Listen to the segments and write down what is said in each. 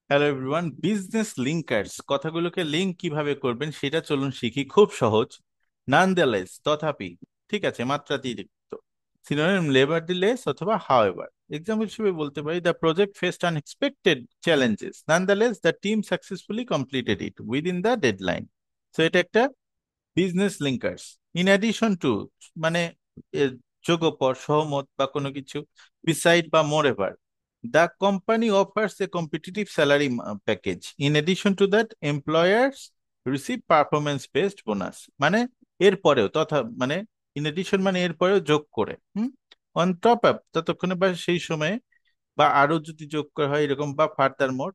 Hello everyone, business linkers কথাগুলোকে link কিভাবে করবেন সেটা চলুন শিখি। খুব সহজ। নানদেলেস, তথাপি, ঠিক আছে, মাত্রাতিরিক্ত, সিনোনিম নেভারদিলেস অথবা হাউএভার। এক্সাম্পল হিসেবে বলতে পারি the project faced unexpected challenges, nonetheless the team successfully completed it within the deadline. So এটা একটা business linkers. In addition to, মানে এর যোগপর, সহমত বা কোনো কিছু, বিসাইড বা moreover, the company offers a competitive salary package. In addition to that employers receive performance based bonus. মানে এরপরেও, তথা মানে ইন এডিশন মানে এরপরেও যোগ করে, অন টপ আপ, ততক্ষণে বা সেই সময়ে, বা আরো যদি যোগ করা হয় এরকম, বা further more,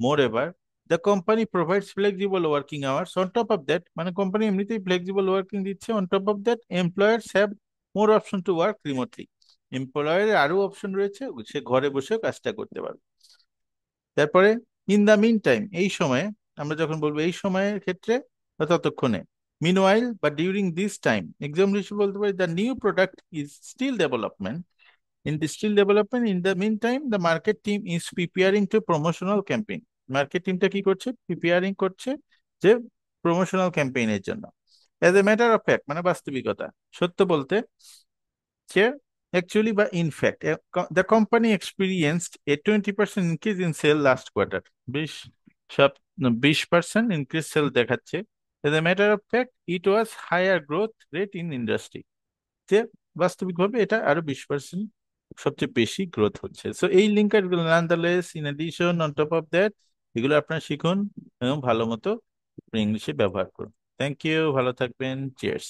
moreover, the company provides flexible working hours. On top of that, মানে কোম্পানি এমনিতেই ফ্লেক্সিবল ওয়ার্কিং দিচ্ছে। on top of that, employers have more option to work remotely. এমপ্লয়ারের আরো অপশন রয়েছে, সে ঘরে বসেও কাজটা করতে পারবে। তারপরে ইন দা মিন টাইম, এই সময়ে, আমরা যখন বলবো এই সময়ের ক্ষেত্রে বা ততক্ষণে, মিনওয়াইল বা ডিউরিং দিস টাইম, এক্সাম্পল হিসেবে বলতে পারি the new product is still development. In the still development, in the meantime, the market team is preparing to promotional campaign. Market টিমটা কি করছে? প্রিপেয়ারিং করছে যে প্রমোশনাল ক্যাম্পেইনের জন্য। As a matter of fact, মানে বাস্তবিকতা, সত্য বলতে, যে অ্যাকচুয়ালি বা in fact, the company experienced a 20% increase in sale last quarter. বিশ সব 20% ইনক্রিজ সেল দেখাচ্ছে। As a matter of fact, it was higher growth rate in industry. যে বাস্তবিকভাবে এটা আরো 20% সবচেয়ে বেশি গ্রোথ হচ্ছে। সো এই লিঙ্কার গুলো nonetheless, in addition, on top of that, এগুলো আপনারা শিখুন এবং ভালো মতো ইংলিশে ব্যবহার করুন। থ্যাংক ইউ, ভালো থাকবেন, চিয়ার্স।